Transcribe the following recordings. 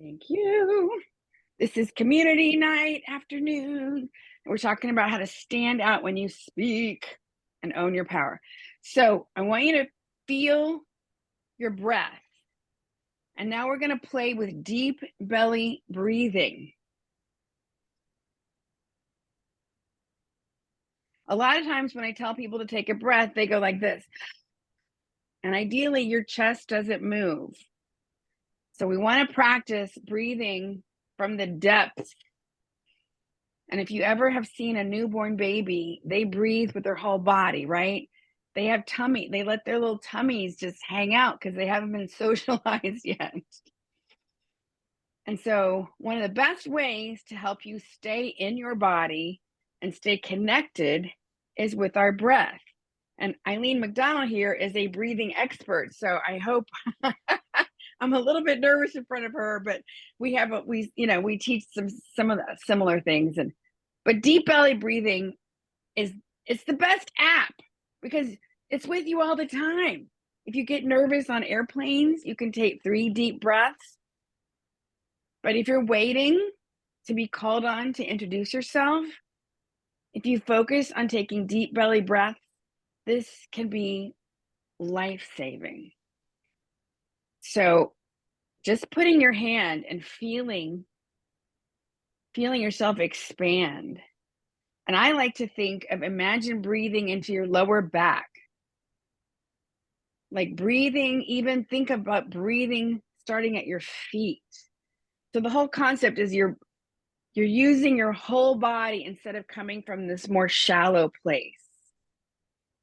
Thank you. This is community night afternoon. And we're talking about how to stand out when you speak and own your power. So I want you to feel your breath. And now we're going to play with deep belly breathing. A lot of times when I tell people to take a breath, they go like this. And ideally, your chest doesn't move. So we want to practice breathing from the depths. And if you ever have seen a newborn baby, they breathe with their whole body, right? They have tummy, they let their little tummies just hang out because they haven't been socialized yet. And so, one of the best ways to help you stay in your body and stay connected is with our breath. And Eileen McDonald here is a breathing expert. So, I hope I'm a little bit nervous in front of her, but we teach some of the similar things. But deep belly breathing it's the best app because it's with you all the time. If you get nervous on airplanes, you can take 3 deep breaths. But if you're waiting to be called on to introduce yourself, if you focus on taking deep belly breaths, this can be life-saving. So just putting your hand and feeling yourself expand. And I like to imagine breathing into your lower back. Like think about breathing starting at your feet. So the whole concept is you're using your whole body instead of coming from this more shallow place.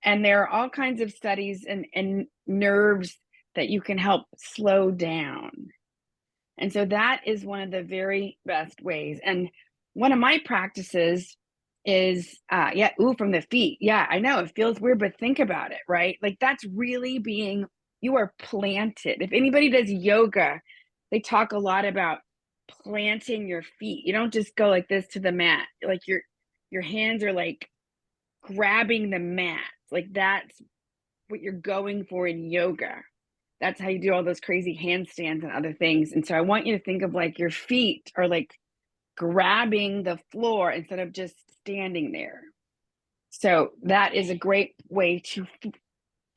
And there are all kinds of studies and nerves that you can help slow down. And so that is one of the very best ways. And one of my practices is from the feet. Yeah, I know it feels weird, but think about it, right? Like that's really you are planted. If anybody does yoga, they talk a lot about planting your feet. You don't just go like this to the mat. Like your hands are like grabbing the mat. Like that's what you're going for in yoga. That's how you do all those crazy handstands and other things. And so I want you to think of like your feet are like grabbing the floor instead of just standing there. So that is a great way to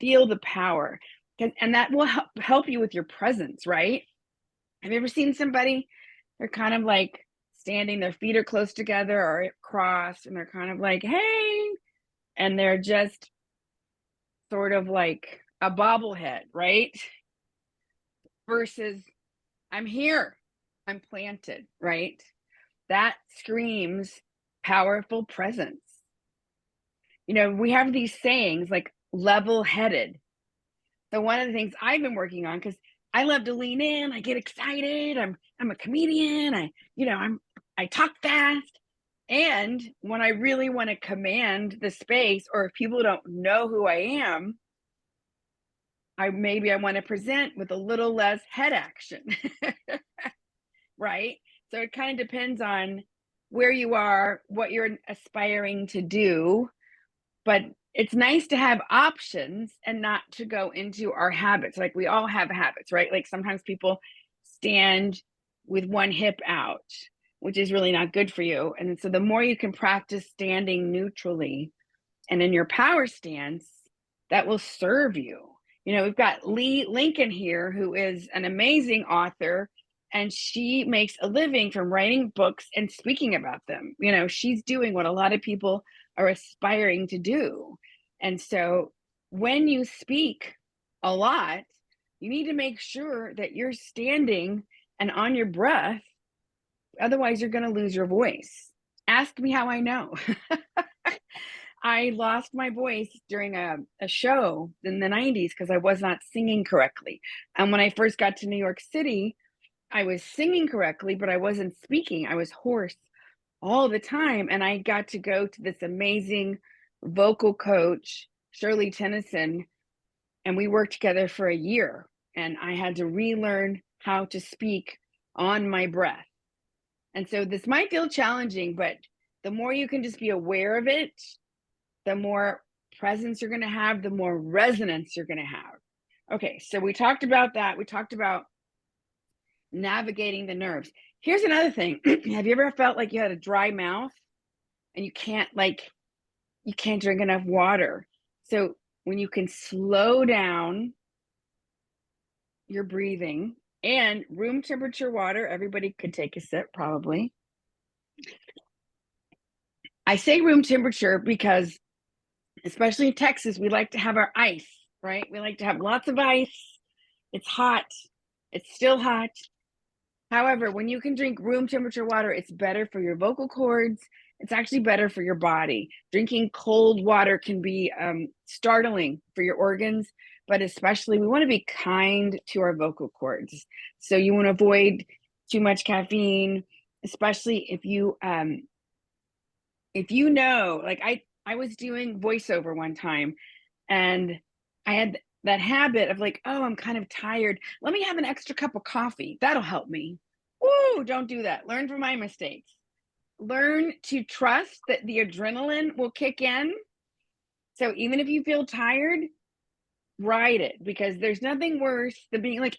feel the power. And that will help you with your presence, right? Have you ever seen somebody, they're kind of like standing, their feet are close together or crossed, and they're kind of like, hey, and they're just sort of like a bobblehead, right? Versus, I'm here, I'm planted, right? That screams powerful presence. You know, we have these sayings like level-headed. So one of the things I've been working on, because I love to lean in, I get excited, I'm a comedian, I talk fast. And when I really want to command the space, or if people don't know who I am, I want to present with a little less head action. Right? So it kind of depends on where you are, what you're aspiring to do. But it's nice to have options and not to go into our habits. Like we all have habits, right? Like sometimes people stand with one hip out, which is really not good for you. And so the more you can practice standing neutrally and in your power stance, that will serve you. You know, we've got Lee Lincoln here, who is an amazing author, and she makes a living from writing books and speaking about them. You know, she's doing what a lot of people are aspiring to do. And so when you speak a lot, you need to make sure that you're standing and on your breath. Otherwise, you're going to lose your voice. Ask me how I know. I lost my voice during a show in the 90s because I was not singing correctly. And when I first got to New York City, I was singing correctly, but I wasn't speaking. I was hoarse all the time. And I got to go to this amazing vocal coach, Shirley Tennyson, and we worked together for a year. And I had to relearn how to speak on my breath. And so this might feel challenging, but the more you can just be aware of it, the more presence you're going to have, the more resonance you're going to have. Okay, so we talked about that. We talked about navigating the nerves. Here's another thing. Have you ever felt like you had a dry mouth and you can't drink enough water? So when you can slow down your breathing, and room temperature water, everybody could take a sip probably. I say room temperature because especially in Texas, we like to have our ice, right? We like to have lots of ice. It's hot. It's still hot. However, when you can drink room temperature water, it's better for your vocal cords. It's actually better for your body. Drinking cold water can be startling for your organs, but especially we want to be kind to our vocal cords. So you want to avoid too much caffeine, especially if you know, like I was doing voiceover one time and I had that habit of like, oh, I'm kind of tired. Let me have an extra cup of coffee. That'll help me. Woo, don't do that. Learn from my mistakes. Learn to trust that the adrenaline will kick in. So even if you feel tired, ride it, because there's nothing worse than being like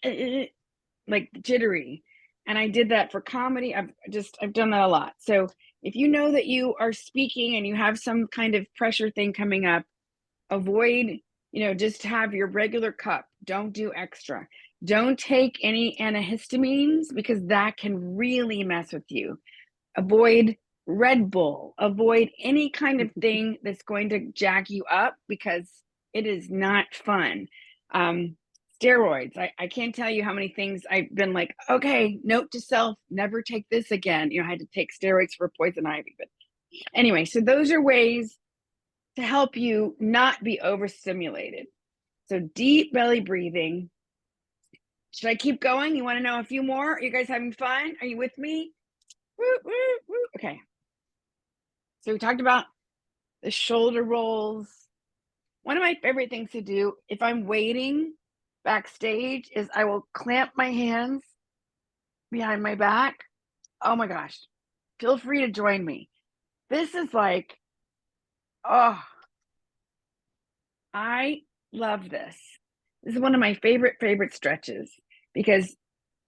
jittery. And I did that for comedy. I've done that a lot. So if you know that you are speaking and you have some kind of pressure thing coming up, avoid, just have your regular cup. Don't do extra. Don't take any antihistamines because that can really mess with you. Avoid Red Bull. Avoid any kind of thing that's going to jack you up because it is not fun. Steroids. I can't tell you how many things I've been like, okay, note to self, never take this again. I had to take steroids for poison ivy. But anyway, so those are ways to help you not be overstimulated. So deep belly breathing. Should I keep going? You want to know a few more? Are you guys having fun? Are you with me? Woo, woo, woo. Okay. So we talked about the shoulder rolls. One of my favorite things to do if I'm waiting backstage is I will clamp my hands behind my back. Oh my gosh. Feel free to join me. This is like, oh, I love this. This is one of my favorite stretches because,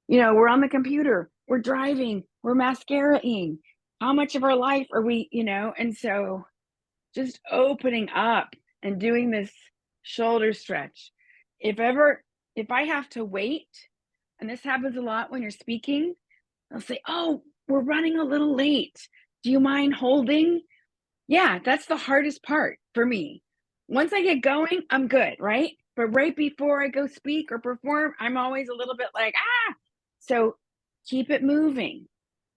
we're on the computer, we're driving, we're mascaraing. How much of our life are we, and so just opening up and doing this shoulder stretch. If I have to wait, and this happens a lot when you're speaking, they'll say, oh, we're running a little late. Do you mind holding? Yeah, that's the hardest part for me. Once I get going, I'm good, right? But right before I go speak or perform, I'm always a little bit like, ah. So keep it moving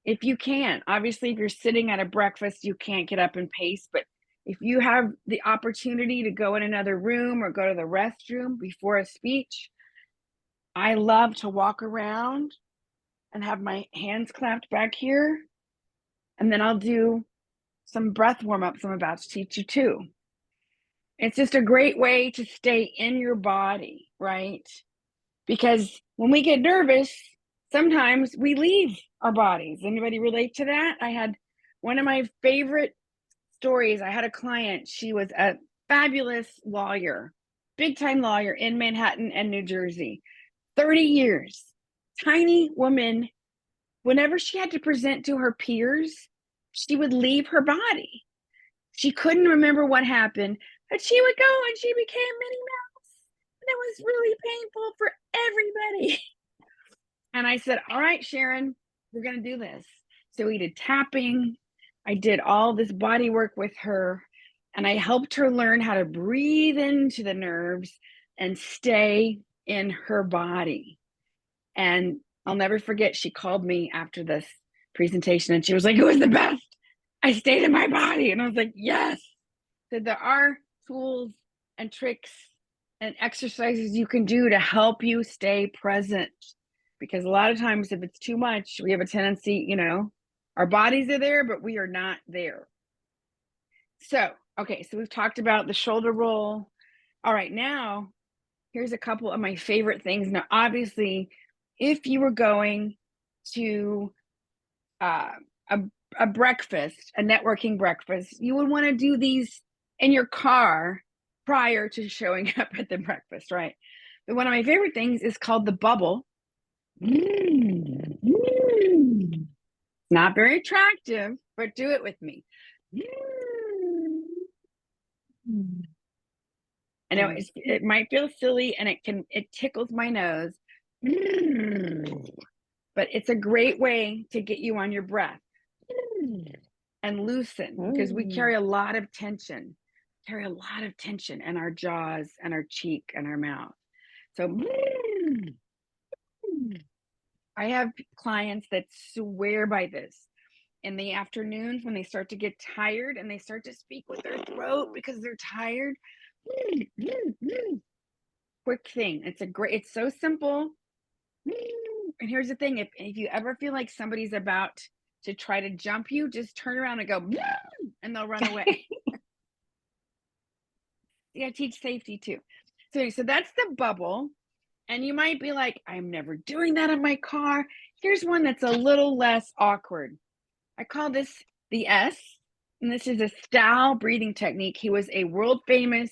if you can. Obviously, if you're sitting at a breakfast, you can't get up and pace. But if you have the opportunity to go in another room or go to the restroom before a speech, I love to walk around and have my hands clapped back here. And then I'll do some breath warm-ups I'm about to teach you too. It's just a great way to stay in your body, right? Because when we get nervous, sometimes we leave our bodies. Anybody relate to that? I had one of my favorite stories. I had a client. She was a fabulous lawyer, big time lawyer in Manhattan and New Jersey, 30 years, tiny woman. Whenever she had to present to her peers, she would leave her body. She couldn't remember what happened, but she would go and she became Minnie Mouse. And it was really painful for everybody. And I said, all right, Sharon, we're going to do this. So we did tapping. I did all this body work with her, and I helped her learn how to breathe into the nerves and stay in her body. And I'll never forget, she called me after this presentation and she was like, it was the best. I stayed in my body. And I was like, yes. So there are tools and tricks and exercises you can do to help you stay present. Because a lot of times if it's too much, we have a tendency, our bodies are there, but we are not there. So, okay, so we've talked about the shoulder roll. All right, now here's a couple of my favorite things. Now, obviously, if you were going to a breakfast, a networking breakfast, you would want to do these in your car prior to showing up at the breakfast, right? But one of my favorite things is called the bubble. Mm, mm. Not very attractive, but do it with me. Mm. I know it might feel silly and it tickles my nose, but it's a great way to get you on your breath and loosen because we carry a lot of tension, in our jaws and our cheek and our mouth. So I have clients that swear by this. In the afternoons when they start to get tired and they start to speak with their throat because they're tired. Quick thing. It's so simple. And here's the thing, if you ever feel like somebody's about to try to jump you, just turn around and go, and they'll run away. You gotta teach safety too. So that's the bubble. And you might be like, I'm never doing that in my car. Here's one that's a little less awkward. I call this the S, and this is a style breathing technique. He was a world famous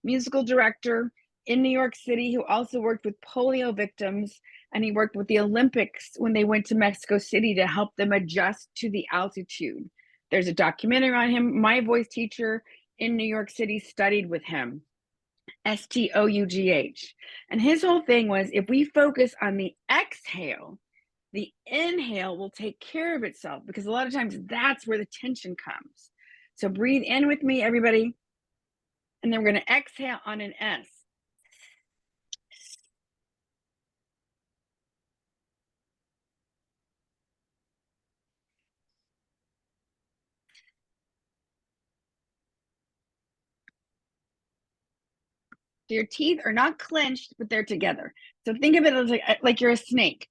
musical director in New York City who also worked with polio victims, and he worked with the Olympics when they went to Mexico City to help them adjust to the altitude. There's a documentary on him. My voice teacher in New York City studied with him. Stough. And his whole thing was if we focus on the exhale, the inhale will take care of itself because a lot of times that's where the tension comes. So breathe in with me, everybody. And then we're going to exhale on an S. So your teeth are not clenched, but they're together. So think of it as like you're a snake.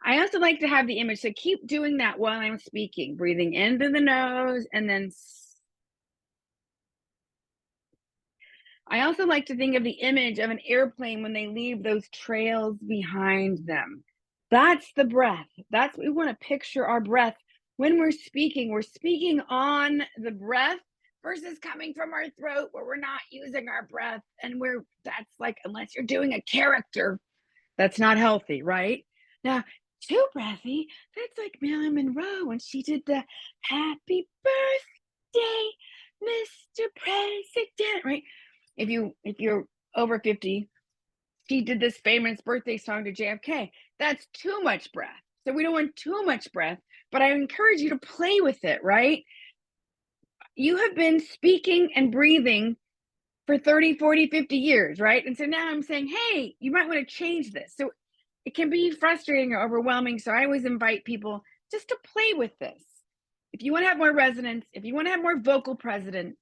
I also like to have the image. So keep doing that while I'm speaking, breathing in through the nose and then. I also like to think of the image of an airplane when they leave those trails behind them. That's the breath. That's what we want to picture our breath when we're speaking. We're speaking on the breath versus coming from our throat where we're not using our breath. And that's like, unless you're doing a character, that's not healthy, right? Now, too breathy, that's like Marilyn Monroe when she did the happy birthday, Mr. President, right? If you're over 50, she did this famous birthday song to JFK. That's too much breath. So we don't want too much breath, but I encourage you to play with it, right? You have been speaking and breathing for 30, 40, 50 years, right? And so now I'm saying, hey, you might want to change this. So it can be frustrating or overwhelming. So I always invite people just to play with this. If you want to have more resonance, if you want to have more vocal presence,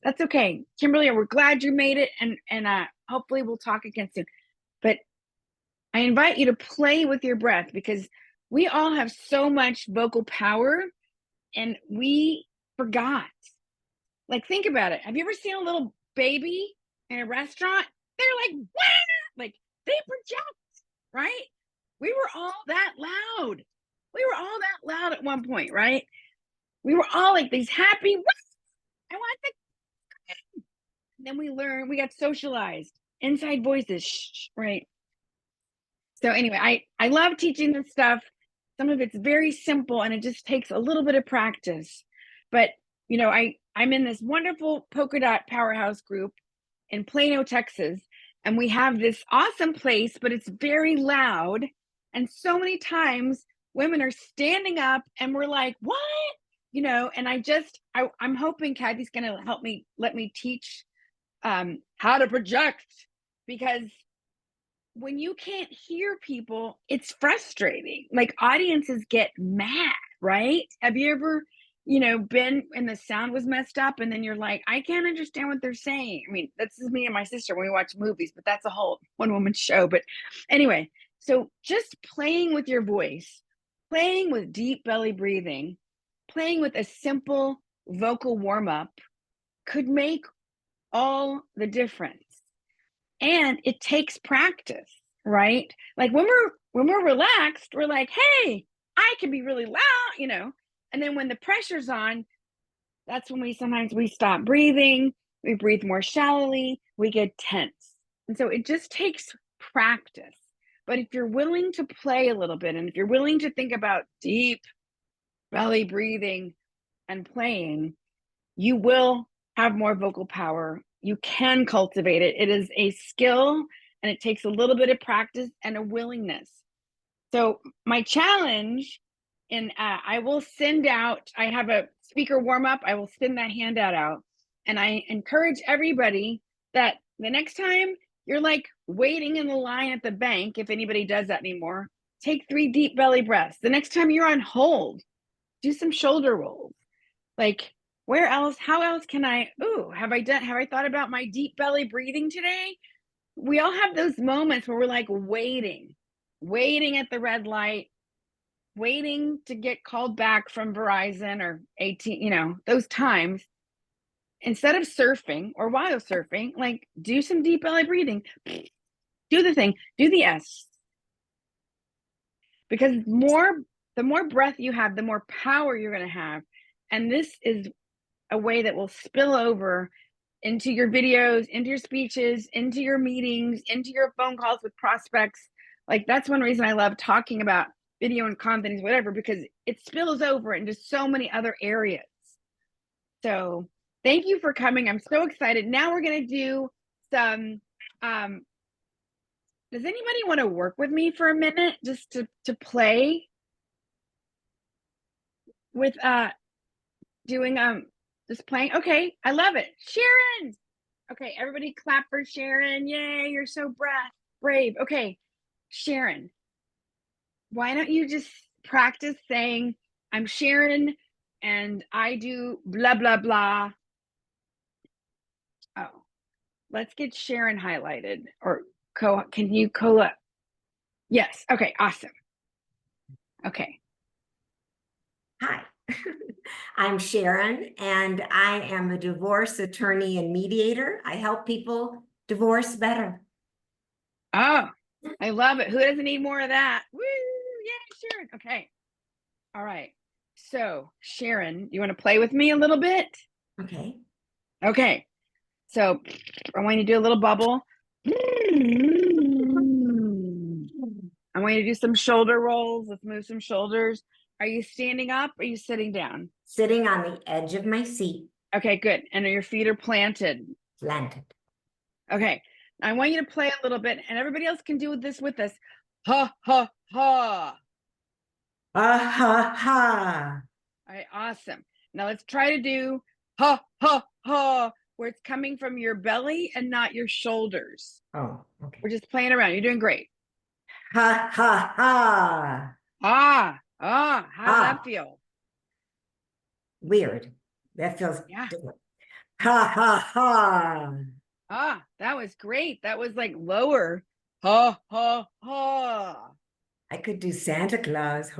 that's okay. Kimberly, we're glad you made it, and hopefully we'll talk again soon. But I invite you to play with your breath because we all have so much vocal power and we forgot. Like, think about it. Have you ever seen a little baby in a restaurant? They're like, wah! Like they project, right? We were all that loud. We were all that loud at one point, right? We were all like these happy, I want the. Then we got socialized, inside voices, shh, right? So anyway, I love teaching this stuff. Some of it's very simple and it just takes a little bit of practice. But I'm in this wonderful polka dot powerhouse group in Plano, Texas, and we have this awesome place, but it's very loud. And so many times women are standing up and we're like, what? And I'm hoping Kathy's going to let me teach how to project, because when you can't hear people, it's frustrating. Like audiences get mad, right? Have you ever, been and the sound was messed up and then you're like, I can't understand what they're saying. I mean, that's just me and my sister when we watch movies, but that's a whole one woman show. But anyway, so just playing with your voice, playing with deep belly breathing, playing with a simple vocal warm up could make all the difference. And it takes practice, right? Like when we're relaxed, we're like, hey, I can be really loud, and then when the pressure's on, that's when we stop breathing, we breathe more shallowly, we get tense. And so it just takes practice. But if you're willing to play a little bit, and if you're willing to think about deep belly breathing and playing, you will have more vocal power. You can cultivate it. It is a skill, and it takes a little bit of practice and a willingness. So my challenge, and I will send out, I have a speaker warm up. I will send that handout out. And I encourage everybody that the next time you're like waiting in the line at the bank, if anybody does that anymore, take 3 deep belly breaths. The next time you're on hold, do some shoulder rolls. Like, where else, how else can I, have I thought about my deep belly breathing today? We all have those moments where we're like waiting at the red light, waiting to get called back from Verizon or AT, those times. Instead of surfing or while surfing, like, do some deep belly breathing. Do the thing, do the S. Because the more breath you have, the more power you're going to have. And this is a way that will spill over into your videos, into your speeches, into your meetings, into your phone calls with prospects. Like, that's one reason I love talking about video and content, whatever, because it spills over into so many other areas. So thank you for coming. I'm so excited. Now we're going to do some, does anybody want to work with me for a minute just to play with, doing, just playing? Okay. I love it. Sharon. Okay. Everybody clap for Sharon. Yay. You're so brave. Okay. Sharon, why don't you just practice saying, I'm Sharon and I do blah, blah, blah. Oh, let's get Sharon highlighted, or can you Yes. Okay. Awesome. Okay. Hi, I'm Sharon, and I am a divorce attorney and mediator. I help people divorce better. Oh, I love it. Who doesn't need more of that? Woo! Yay, Sharon. Okay. All right. So, Sharon, you want to play with me a little bit? Okay. Okay. So, I want you to do a little bubble. I want you to do some shoulder rolls. Let's move some shoulders. Are you standing up? Or are you sitting down? Sitting on the edge of my seat. Okay, good. And your feet are planted. Planted. Okay. I want you to play a little bit, and everybody else can do this with us. Ha, ha, ha. Ha, ha, ha. All right, awesome. Now let's try to do ha, ha, ha, where it's coming from your belly and not your shoulders. Oh, okay. We're just playing around. You're doing great. Ha, ha, ha. How does that feel? Weird. That feels different. Ha, ha, ha. That was great. That was like lower. Ha, ha, ha. I could do Santa Claus.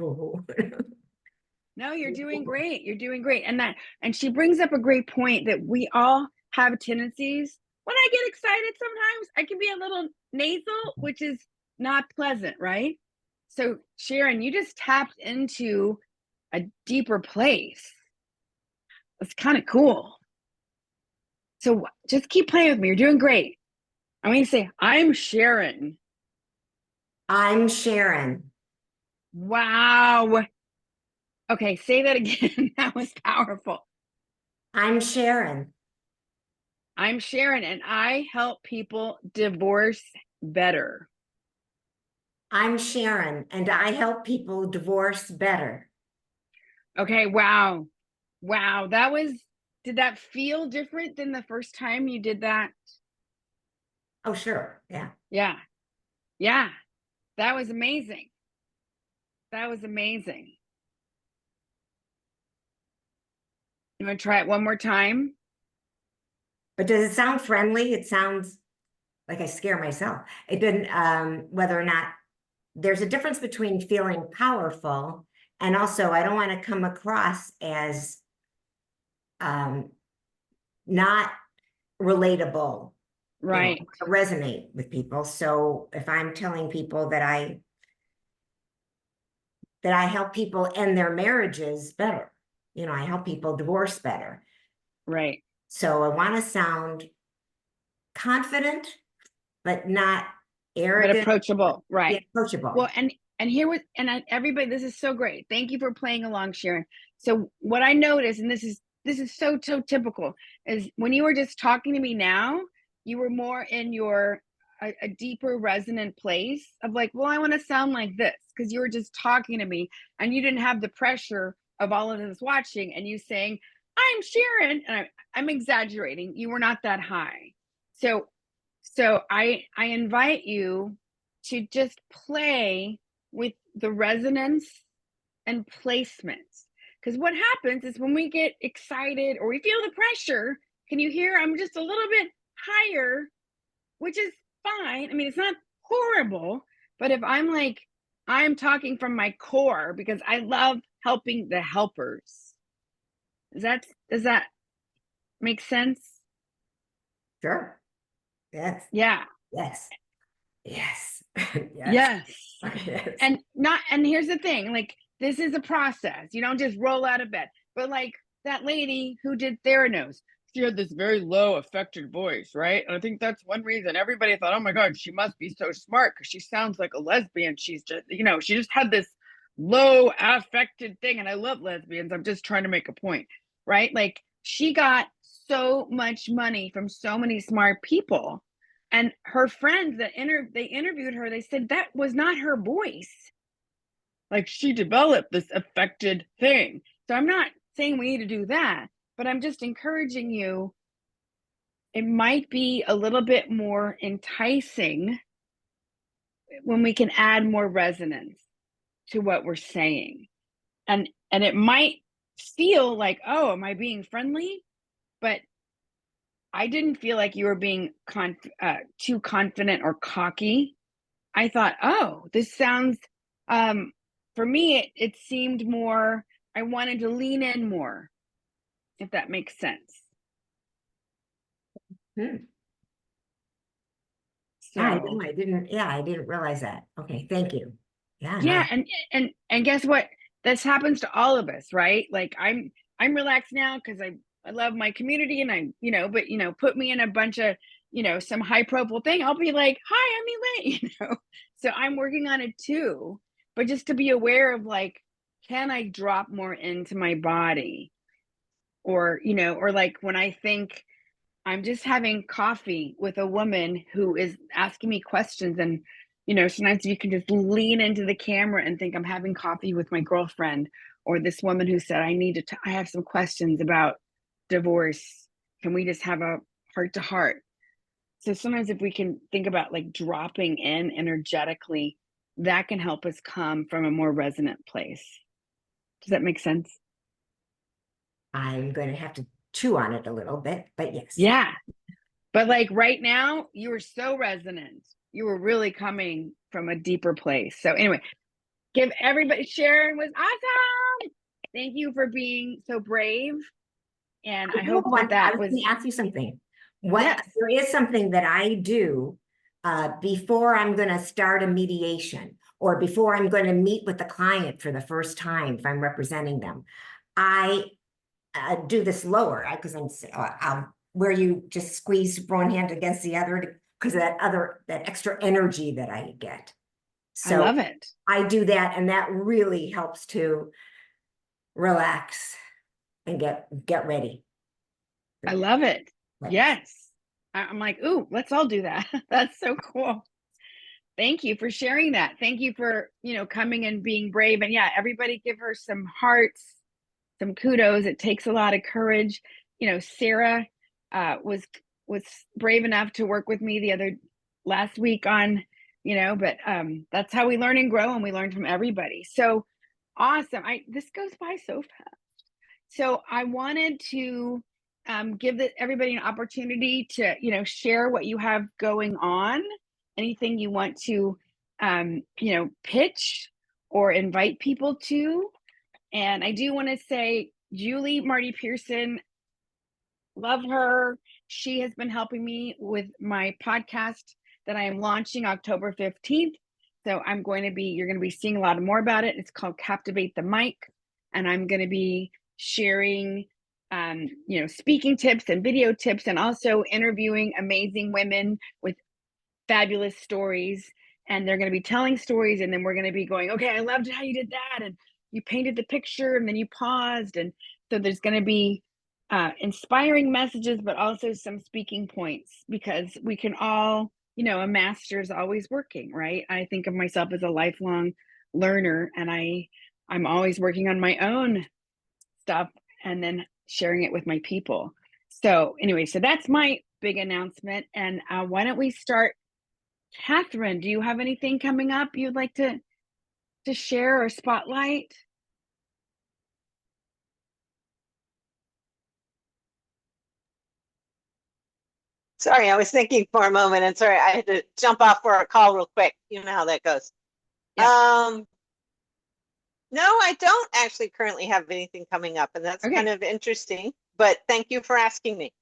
No, you're doing great. You're doing great. And she brings up a great point that we all have tendencies. When I get excited, sometimes I can be a little nasal, which is not pleasant, right? So, Sharon, you just tapped into a deeper place. It's kind of cool. So just keep playing with me. You're doing great. I'm going to say, I'm Sharon. I'm Sharon. Wow. Okay, say that again. That was powerful. I'm Sharon. I'm Sharon, and I help people divorce better. I'm Sharon, and I help people divorce better. Okay, wow. Wow, did that feel different than the first time you did that? Oh, sure. Yeah. Yeah. Yeah. That was amazing. That was amazing. You want to try it one more time? But does it sound friendly? It sounds like I scare myself. It didn't, whether or not there's a difference between feeling powerful, and also I don't want to come across as not relatable, Right. to resonate with people. So if I'm telling people that I help people end their marriages better, I help people divorce better. Right. So I want to sound confident, but not but arrogant. approachable, Yeah, right? Well, approachable. and here with everybody, this is so great. Thank you for playing along, Sharon. So what I noticed, and this is so typical, is when you were just talking to me now, you were more in your a deeper resonant place of like, well, I want to sound like this, because you were just talking to me and you didn't have the pressure of all of us watching and you saying, I'm Sharon, and I'm exaggerating. You were not that high. So I invite you to just play with the resonance and placements. Because what happens is when we get excited or we feel the pressure, can you hear I'm just a little bit higher, which is fine. I mean, it's not horrible, but if I'm talking from my core because I love helping the helpers. Does that make sense? Sure. Yes. Yeah. Yes. Yes. Yes. Yes. Yes. And here's the thing, like, this is a process. You don't just roll out of bed. But like that lady who did Theranos, she had this very low affected voice, right? And I think that's one reason everybody thought, oh my God, she must be so smart because she sounds like a lesbian. She's just, she just had this low affected thing. And I love lesbians. I'm just trying to make a point, right? Like, she got so much money from so many smart people. And her friends they interviewed her, they said that was not her voice. Like, she developed this affected thing. So I'm not saying we need to do that, but I'm just encouraging you. It might be a little bit more enticing when we can add more resonance to what we're saying. And it might feel like, oh, am I being friendly? But I didn't feel like you were being too confident or cocky. I thought, oh, this sounds, for me, it seemed more, I wanted to lean in more, if that makes sense. Hmm. Yeah, So, I didn't realize that. Okay, thank you. Yeah, yeah, no. and guess what? This happens to all of us, right? Like, I'm relaxed now because I love my community and but put me in a bunch of, some high profile thing, I'll be like, hi, I'm Elaine, So I'm working on it too. But just to be aware of, like, can I drop more into my body? Or, or like when I think I'm just having coffee with a woman who is asking me questions, and sometimes you can just lean into the camera and think I'm having coffee with my girlfriend, or this woman who said I have some questions about divorce. Can we just have a heart to heart? So sometimes if we can think about like dropping in energetically, that can help us come from a more resonant place. Does that make sense? I'm going to have to chew on it a little bit, but yes. Yeah. But like right now, you were so resonant. You were really coming from a deeper place. So anyway, give everybody, Sharon was awesome. Thank you for being so brave. And I hope I that was was, going to ask you something. yes. There is something that I do before I'm going to start a mediation or before I'm going to meet with the client for the first time, if I'm representing them. I do this lower because where you just squeeze one hand against the other because of that extra energy that I get. I So love it. I do that, and that really helps to relax and get ready. I love it. Yes. Yes. I'm like, ooh, let's all do that. That's so cool. Thank you for sharing that. Thank you for, coming and being brave. And yeah, everybody give her some hearts, some kudos. It takes a lot of courage. Sarah was brave enough to work with me last week on, but that's how we learn and grow, and we learn from everybody. So awesome. This goes by so fast. So I wanted to give everybody an opportunity to, share what you have going on, anything you want to, pitch or invite people to. And I do want to say, Julie Marty Pearson, love her. She has been helping me with my podcast that I am launching October 15th. So you're going to be seeing a lot more about it. It's called Captivate the Mic. And I'm going to be sharing, speaking tips and video tips, and also interviewing amazing women with fabulous stories, and they're going to be telling stories, and then we're going to be going, okay, I loved how you did that, and you painted the picture, and then you paused, and so there's going to be inspiring messages, but also some speaking points, because we can all, a master is always working, right? I think of myself as a lifelong learner, and I'm always working on my own stuff and then sharing it with my people. So anyway, so that's my big announcement. And why don't we start? Catherine, do you have anything coming up you'd like to share or spotlight? Sorry, I was thinking for a moment, and sorry, I had to jump off for a call real quick. You know how that goes. Yep. No, I don't actually currently have anything coming up, and that's kind of interesting, but thank you for asking me.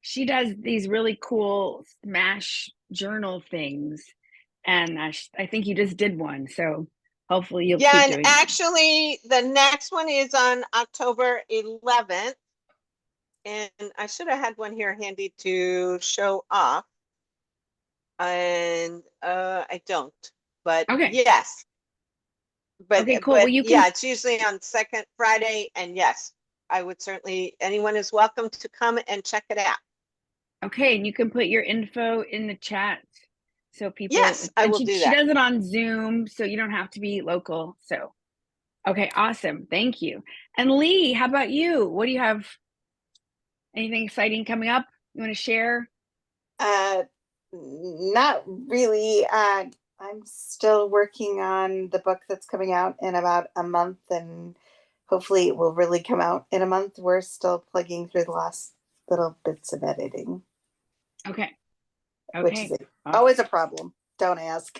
She does these really cool smash journal things, and I think you just did one, so hopefully you'll keep doing and actually the next one is on October 11th, and I should have had one here handy to show off, and I don't, but yes. But okay, cool. Well, you can, it's usually on second Friday, and yes, I would certainly, anyone is welcome to come and check it out. Okay, and you can put your info in the chat so people. Yes, I will do that. She does it on Zoom, so you don't have to be local. So, okay, awesome. Thank you. And Lee, how about you? What do you have? Anything exciting coming up you want to share? Not really. I'm still working on the book that's coming out in about a month, and hopefully it will really come out in a month. We're still plugging through the last little bits of editing. Okay. Which is always a problem. Don't ask.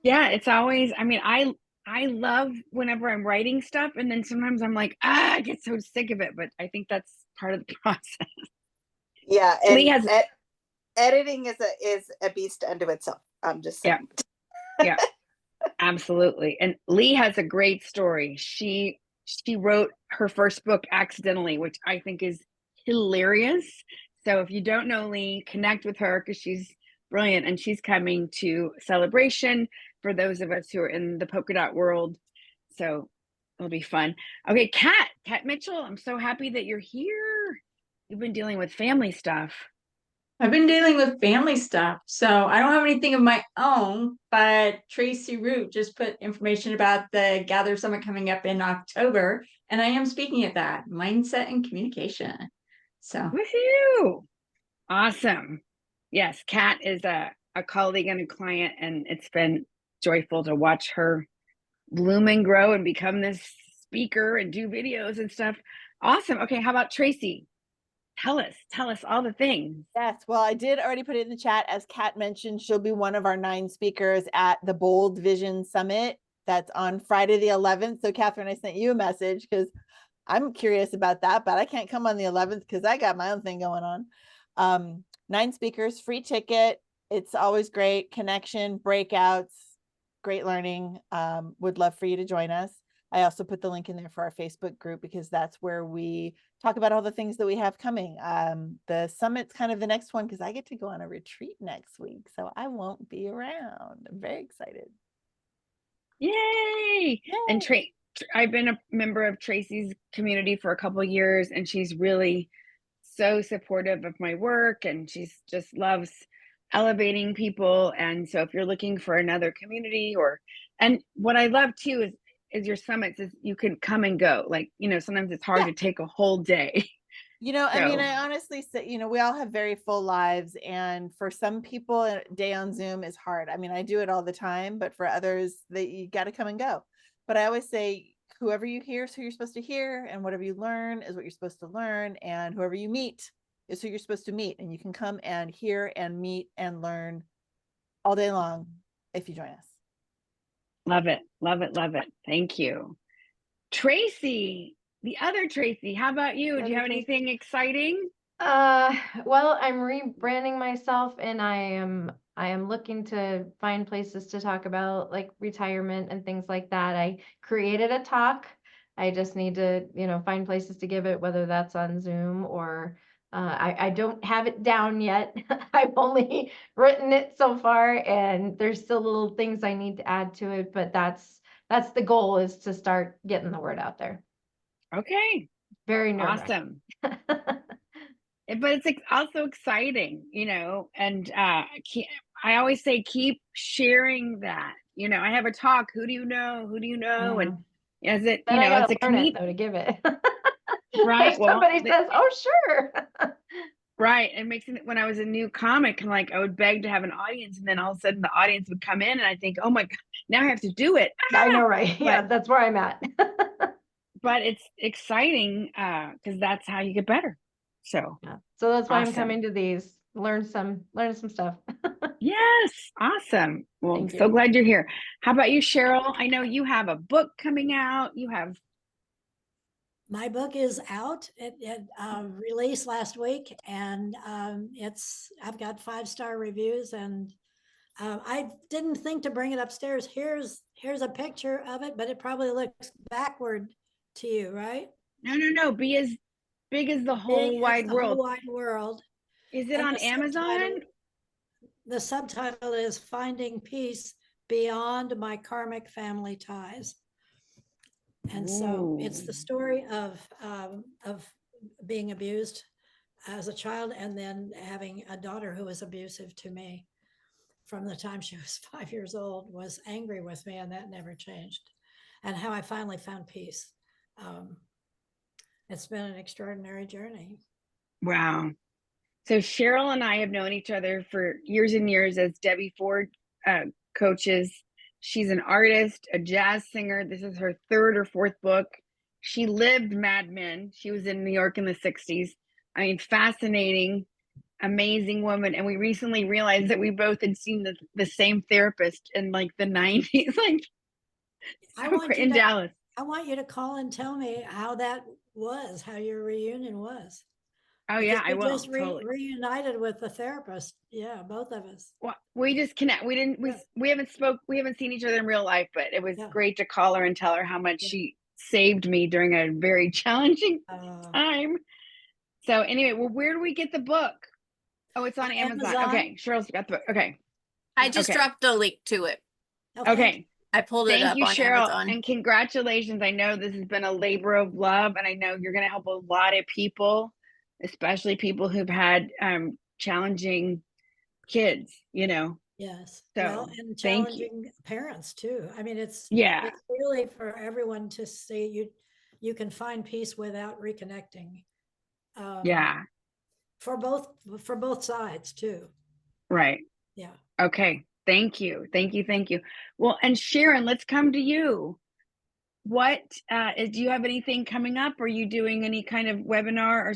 Yeah, it's always, I mean, I love whenever I'm writing stuff, and then sometimes I'm like, I get so sick of it, but I think that's part of the process. Yeah, and Lee has, editing is a beast unto itself. I'm just saying. Yeah, absolutely. And Lee has a great story. She wrote her first book accidentally, which I think is hilarious. So if you don't know Lee, connect with her, because she's brilliant, and she's coming to Celebration for those of us who are in the polka dot world. So it'll be fun. Okay, Kat Mitchell, I'm so happy that you're here. You've been dealing with family stuff. I've been dealing with family stuff, so I don't have anything of my own, but Tracy Root just put information about the Gather Summit coming up in October, and I am speaking at that, mindset and communication. So woohoo! Awesome. Yes, Kat is a colleague and a client, and it's been joyful to watch her bloom and grow and become this speaker and do videos and stuff. Awesome. Okay, how about Tracy? Tell us all the things. Yes, well, I did already put it in the chat. As Kat mentioned, she'll be one of our 9 speakers at the Bold Vision Summit. That's on Friday the 11th. So Catherine, I sent you a message because I'm curious about that, but I can't come on the 11th because I got my own thing going on. 9 speakers, free ticket. It's always great. Connection, breakouts, great learning. Would love for you to join us. I also put the link in there for our Facebook group, because that's where we talk about all the things that we have coming. The summit's kind of the next one, because I get to go on a retreat next week, so I won't be around. I'm very excited. Yay! And I've been a member of Tracy's community for a couple of years, and she's really so supportive of my work, and she's just loves elevating people. And so if you're looking for another community, and what I love too is your summits is you can come and go. Like, sometimes it's hard to take a whole day. I mean, I honestly say, we all have very full lives, and for some people a day on Zoom is hard. I mean, I do it all the time, but for others, you got to come and go. But I always say, whoever you hear is who you're supposed to hear, and whatever you learn is what you're supposed to learn, and whoever you meet is who you're supposed to meet. And you can come and hear and meet and learn all day long if you join us. Love it. Love it. Love it. Thank you. Tracy, the other Tracy, how about you? Do you have anything exciting? Well, I'm rebranding myself, and I am looking to find places to talk about like retirement and things like that. I created a talk. I just need to, find places to give it, whether that's on Zoom or I don't have it down yet. I've only written it so far, and there's still little things I need to add to it, but that's the goal, is to start getting the word out there. Okay. Very nerve-wracking. Awesome. But it's also exciting, you know, and I always say keep sharing that. You know, I have a talk, who do you know? Who do you know? Yeah. And as it, Then you I know, it's gotta a learn it community, though to give it. right? If Well, somebody says, "Oh, sure." right. It makes it, when I was a new comic, and like I would beg to have an audience, and then all of a sudden the audience would come in, and I think, oh my God, now I have to do it. I know, right? Yeah, But that's where I'm at. but it's exciting because that's how you get better. So Yeah. So that's why I'm awesome. coming to these, learn some stuff. Yes, awesome. Well, Thank so you. glad you're here. How about you, Cheryl? I know you have a book coming out. You have My book is out. It released last week, and I've got 5-star reviews, and I didn't think to bring it upstairs. Here's a picture of it, but it probably looks backward to you, right? no. Be as big as the whole Big as wide the whole world. wide world. Is it And on Amazon? the subtitle is Finding Peace Beyond My Karmic Family Ties. And so it's the story of being abused as a child, and then having a daughter who was abusive to me from the time she was 5 years old, was angry with me, and that never changed. And how I finally found peace. It's been an extraordinary journey. Wow. So Cheryl and I have known each other for years and years as Debbie Ford coaches. She's an artist, a jazz singer. This is her 3rd or 4th book. She lived Mad Men. She was in New York in the 60s. I mean, fascinating, amazing woman. And we recently realized that we both had seen the same therapist in like the 90s, like in Dallas. I want you to call and tell me how that was, how your reunion was. Oh yeah, I will. Just Totally. reunited with the therapist. Yeah, both of us. Well, we just connect. We didn't. We haven't seen each other in real life, but it was great to call her and tell her how much she saved me during a very challenging time. So anyway, well, where do we get the book? Oh, it's on Amazon. Okay, Cheryl's got the book. Okay, I just dropped a link to it. Okay. I pulled it up Thank you, on Cheryl, Amazon. and congratulations. I know this has been a labor of love, and I know you're going to help a lot of people, especially people who've had challenging kids, you know. Yes. So well, and challenging parents too. I mean, it's really for everyone to see you can find peace without reconnecting. For both sides too. Right. Yeah. Okay. Thank you. Well, and Sharon, let's come to you. What do you have anything coming up? Are you doing any kind of webinar or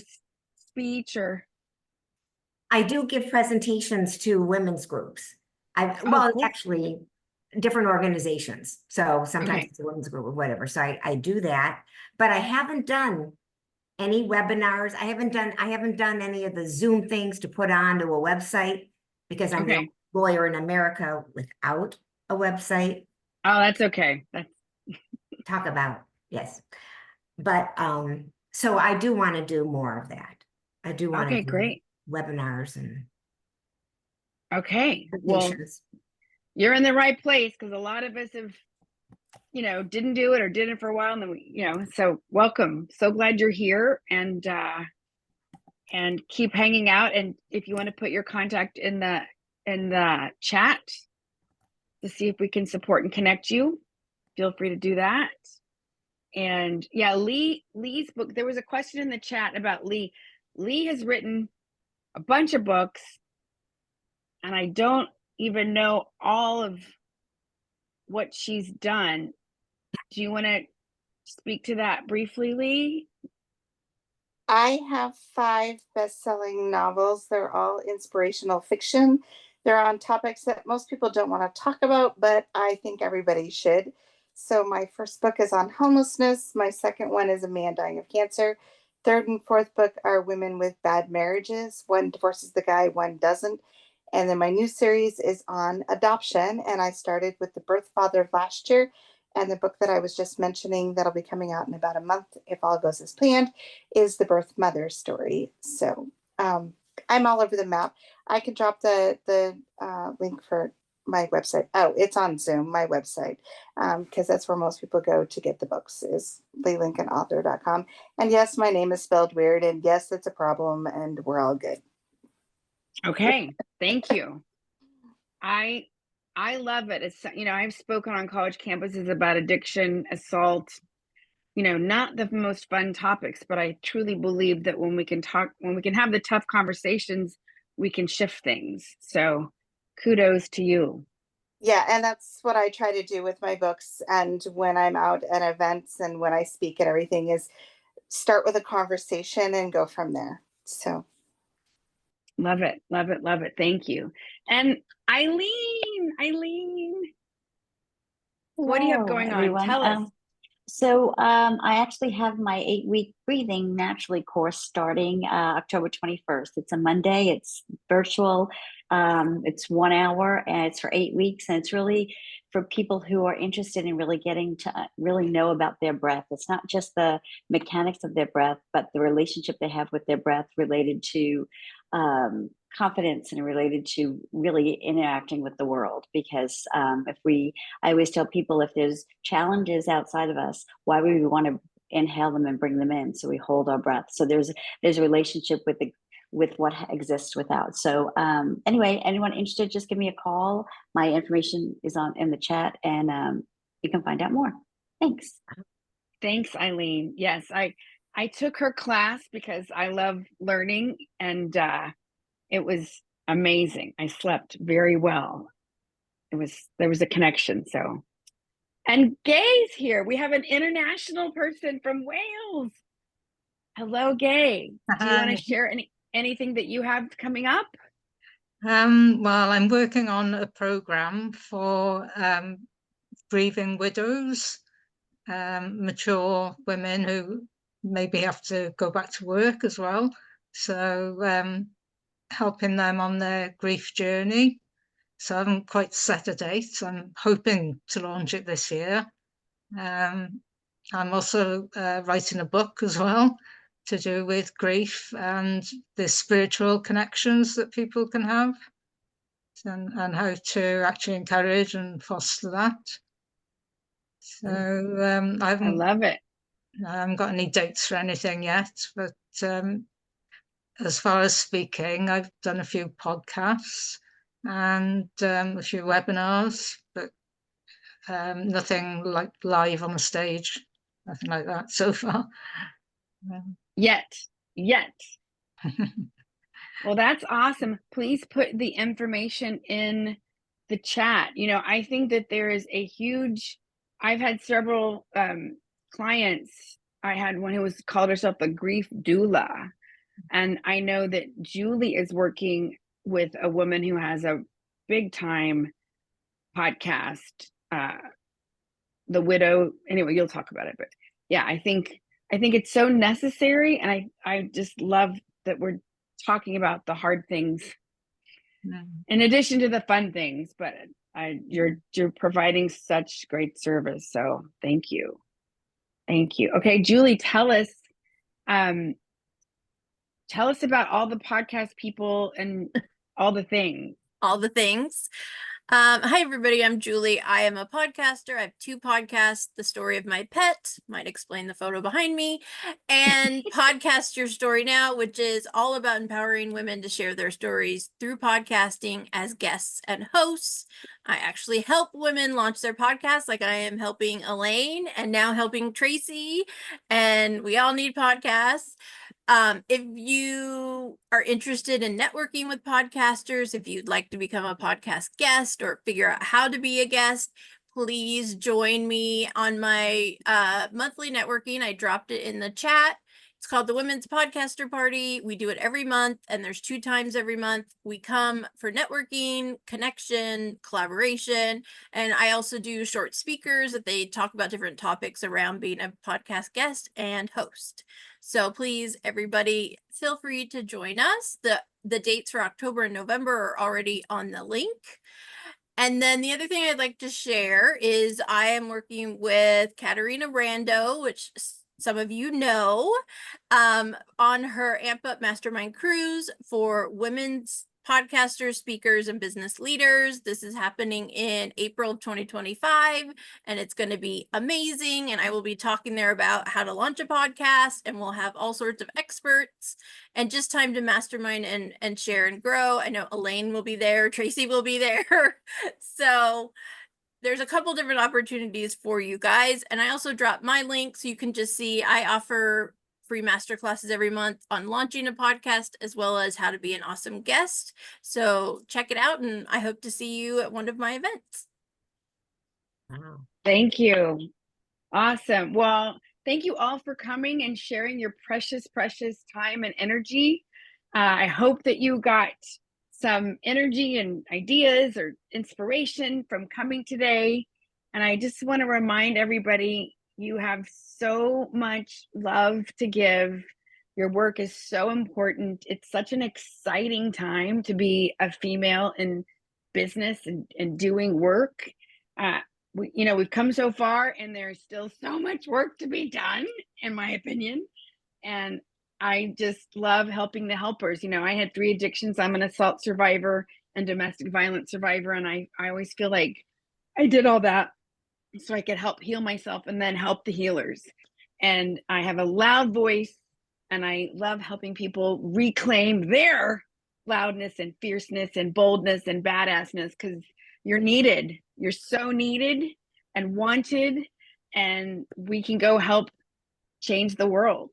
speech or? I do give presentations to women's groups. Cool. Actually different organizations. So sometimes it's a women's group or whatever. So I do that, but I haven't done any webinars. I haven't done any of the Zoom things to put onto a website, because I'm the only lawyer in America without a website. Oh, that's okay. That's talk about, yes. But so I do want to do more of that. I do want to do webinars and well, you're in the right place, because a lot of us have, you know, didn't do it or did it for a while, and then we, you know, so welcome. So glad you're here, and keep hanging out. And if you want to put your contact in the chat to see if we can support and connect you, feel free to do that. And yeah, Lee's book, there was a question in the chat about Lee. Lee has written a bunch of books, and I don't even know all of what she's done. Do you want to speak to that briefly, Lee? I have 5 best-selling novels. They're all inspirational fiction. They're on topics that most people don't want to talk about, but I think everybody should. So my first book is on homelessness. My second one is A Man Dying of Cancer. Third and fourth book are women with bad marriages. One divorces the guy, one doesn't. And then my new series is on adoption. And I started with The Birth Father last year. And the book that I was just mentioning that'll be coming out in about a month, if all goes as planned, is The Birth Mother story. So I'm all over the map. I can drop the link for my website. Oh, it's on Zoom, my website, because that's where most people go to get the books, is leelincolnauthor.com. And yes, my name is spelled weird, and yes, it's a problem, and we're all good. Okay, thank you. I love it. It's, you know, I've spoken on college campuses about addiction, assault, you know, not the most fun topics, but I truly believe that when we can have the tough conversations, we can shift things. So kudos to you. Yeah, and that's what I try to do with my books, and when I'm out at events and when I speak and everything, is start with a conversation and go from there. So Love it, love it, love it. Thank you. And Eileen, what do you have Hello, going on? everyone. Tell us. I actually have my 8-week breathing naturally course starting October 21st. It's a Monday. It's virtual. It's 1 hour and it's for 8 weeks. And it's really for people who are interested in really getting to really know about their breath. It's not just the mechanics of their breath, but the relationship they have with their breath related to confidence and related to really interacting with the world. Because I always tell people, if there's challenges outside of us, why would we want to inhale them and bring them in? So we hold our breath. So there's a relationship with what exists without. So anyway, anyone interested, just give me a call. My information is in the chat, and you can find out more. Thanks. Thanks, Eileen. Yes, I took her class because I love learning, and it was amazing. I slept very well. There was a connection. So, and Gay's here. We have an international person from Wales. Hello, Gay. Do you want to share anything that you have coming up? Well, I'm working on a program for grieving widows, mature women who maybe have to go back to work as well. So helping them on their grief journey. So I haven't quite set a date. I'm hoping to launch it this year. I'm also writing a book as well to do with grief and the spiritual connections that people can have, and how to actually encourage and foster that. So I love it. I haven't got any dates for anything yet, but as far as speaking, I've done a few podcasts and a few webinars, but nothing like live on the stage, nothing like that so far. Yet. Well, that's awesome. Please put the information in the chat. You know, I think that there is a huge, I've had several clients. I had one who called herself a grief doula. And I know that Julie is working with a woman who has a big time podcast, The Widow. Anyway, you'll talk about it, but yeah, I think it's so necessary. And I just love that we're talking about the hard things in addition to the fun things, but you're providing such great service. So thank you. Okay, Julie, tell us about all the podcast people and all the things. Hi, everybody. I'm Julie. I am a podcaster. I have 2 podcasts, The Story of My Pet, might explain the photo behind me, and Podcast Your Story Now, which is all about empowering women to share their stories through podcasting as guests and hosts. I actually help women launch their podcasts, like I am helping Elaine and now helping Tracy, and we all need podcasts. If you are interested in networking with podcasters, if you'd like to become a podcast guest or figure out how to be a guest, please join me on my monthly networking. I dropped it in the chat. It's called the Women's Podcaster Party. We do it every month, and there's 2 times every month. We come for networking, connection, collaboration, and I also do short speakers that they talk about different topics around being a podcast guest and host. So please, everybody, feel free to join us. The dates for October and November are already on the link. And then the other thing I'd like to share is I am working with Katarina Brando, which some of you know, on her Amp Up Mastermind Cruise for women's podcasters, speakers, and business leaders. This is happening in April of 2025, and it's going to be amazing. And I will be talking there about how to launch a podcast, and we'll have all sorts of experts and just time to mastermind and share and grow. I know Elaine will be there, Tracy will be there. So there's a couple different opportunities for you guys. And I also dropped my link so you can just see I offer free masterclasses every month on launching a podcast, as well as how to be an awesome guest. So check it out, and I hope to see you at one of my events. Wow. Thank you. Awesome. Well, thank you all for coming and sharing your precious, precious time and energy. I hope that you got some energy and ideas or inspiration from coming today. And I just want to remind everybody, you have so much love to give. Your work is so important. It's such an exciting time to be a female in business and doing work. We've come so far, and there's still so much work to be done, in my opinion. And I just love helping the helpers. I had 3 addictions. I'm an assault survivor and domestic violence survivor. And I always feel like I did all that so I could help heal myself and then help the healers. And I have a loud voice, and I love helping people reclaim their loudness and fierceness and boldness and badassness, because you're needed. You're so needed and wanted, and we can go help change the world,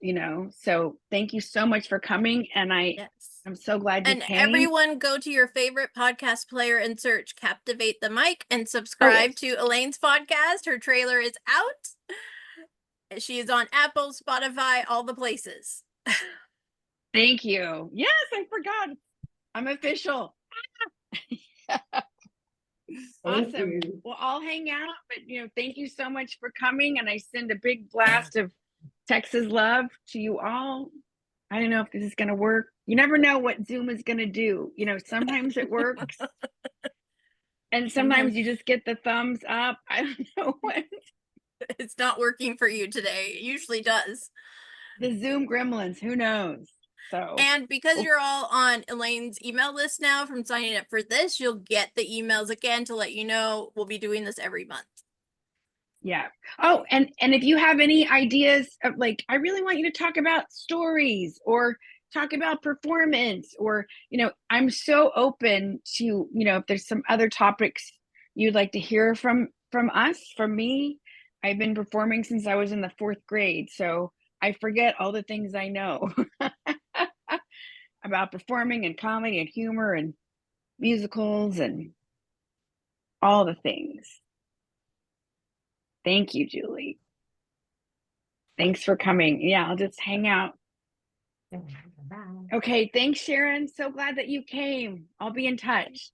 So thank you so much for coming. And I'm so glad you and came. Everyone go to your favorite podcast player and search Captivate the Mic and subscribe to Elaine's podcast. Her trailer is out. She is on Apple, Spotify, all the places. Thank you. Yes, I forgot. I'm official. Awesome. Well, I'll hang out, but thank you so much for coming, and I send a big blast of Texas love to you all. I don't know if this is going to work. You never know what Zoom is going to do. Sometimes it works, and sometimes you just get the thumbs up. I don't know what. It's not working for you today. It usually does. The Zoom gremlins, who knows? So, and because you're all on Elaine's email list now from signing up for this, you'll get the emails again to let you know we'll be doing this every month. Yeah. Oh, and if you have any ideas of I really want you to talk about stories or talk about performance, or, I'm so open to, if there's some other topics you'd like to hear from me. I've been performing since I was in the 4th grade, so I forget all the things I know about performing and comedy and humor and musicals and all the things. Thank you, Julie. Thanks for coming. Yeah, I'll just hang out. Okay, thanks, Sharon. So glad that you came. I'll be in touch.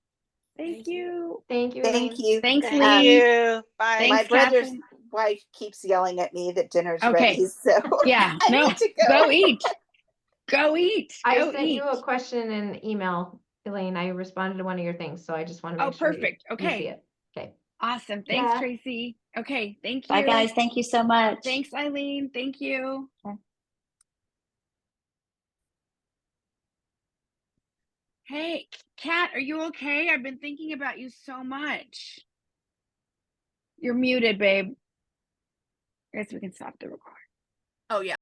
Thank you. Thank you. Thank you. Thanks, Thank Lee. you. Bye. Thanks, My brother's Catherine. wife keeps yelling at me that dinner's Okay. ready, so Yeah, I no, need to go eat. Go eat. I Go sent eat. you a question in the email, Elaine. I responded to one of your things, so I just want to make sure Perfect. you Okay. see it. Okay. Awesome. Thanks, Yeah. Tracy. Okay, thank you. Bye, guys. Thank you so much. Thanks, Eileen. Thank you. Hey, Kat, are you okay? I've been thinking about you so much. You're muted, babe. I guess we can stop the recording. Oh, yeah.